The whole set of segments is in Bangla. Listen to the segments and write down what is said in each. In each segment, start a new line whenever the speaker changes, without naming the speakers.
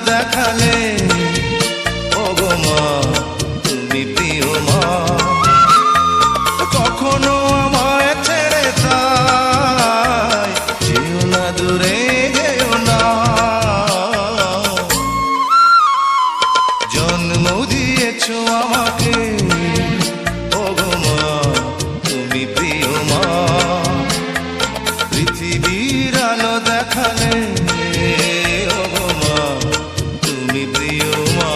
দেখালে ওগো মা তুমি প্রিয় মা কখনো আমায় ছেড়ে তাই যেও না দূরে যেও না জন্ম দিয়েছো আমাকে ওগো মা তুমি প্রিয় মা পৃথিবীর আলো দেখালে ওগো মা তুমি প্রিয় মা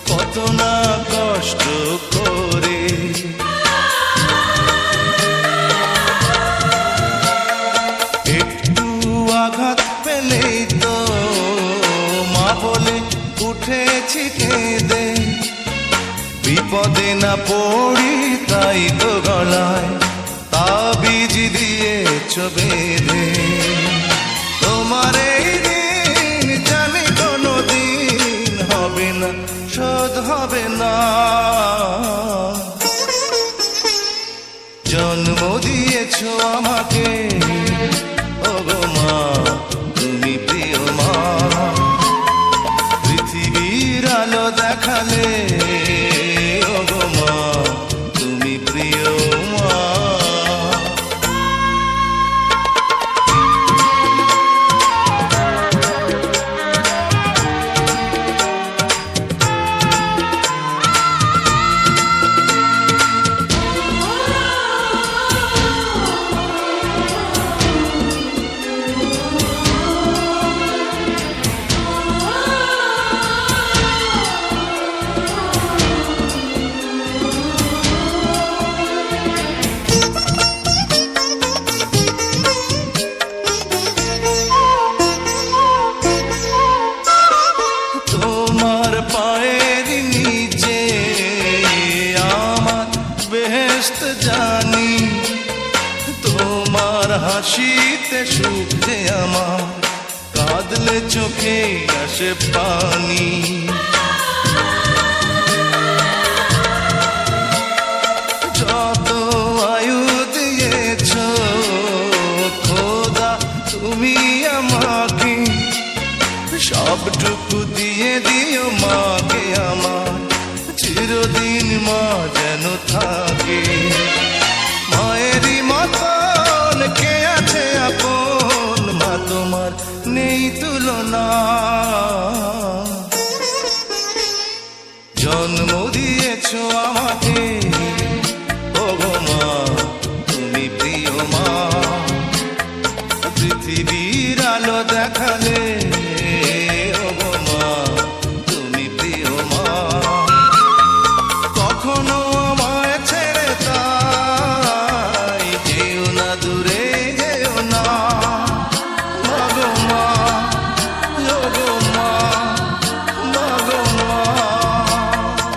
কত না কষ্ট করে একটু আঘাত পেলেই তো মা বলে উঠেছি কেঁদে বিপদে না পড়ি তাই তো গলায় তাবিজ দিয়েছ বেঁধে তোমার এই দিন জানি কোনো দিন হবে না শোধ হবে না জন্ম দিয়েছো আমাকে ওগো মা তুমি প্রিয় মা পৃথিবীর আলো দেখালে ওগো মা তুমি প্রিয় মা জানি তোমার হাসিতে সুখ যে আমার কাঁদলে চোখে আসে পানি যত আয়ু দিয়েছ খোদা তুমি আমাকে সবটুকু দিয়ে দিও মাকে আমার চিরদিন মা যেন থাকে মায়েরই মতন কে আছে আপন মা তোমার নেই তুলনা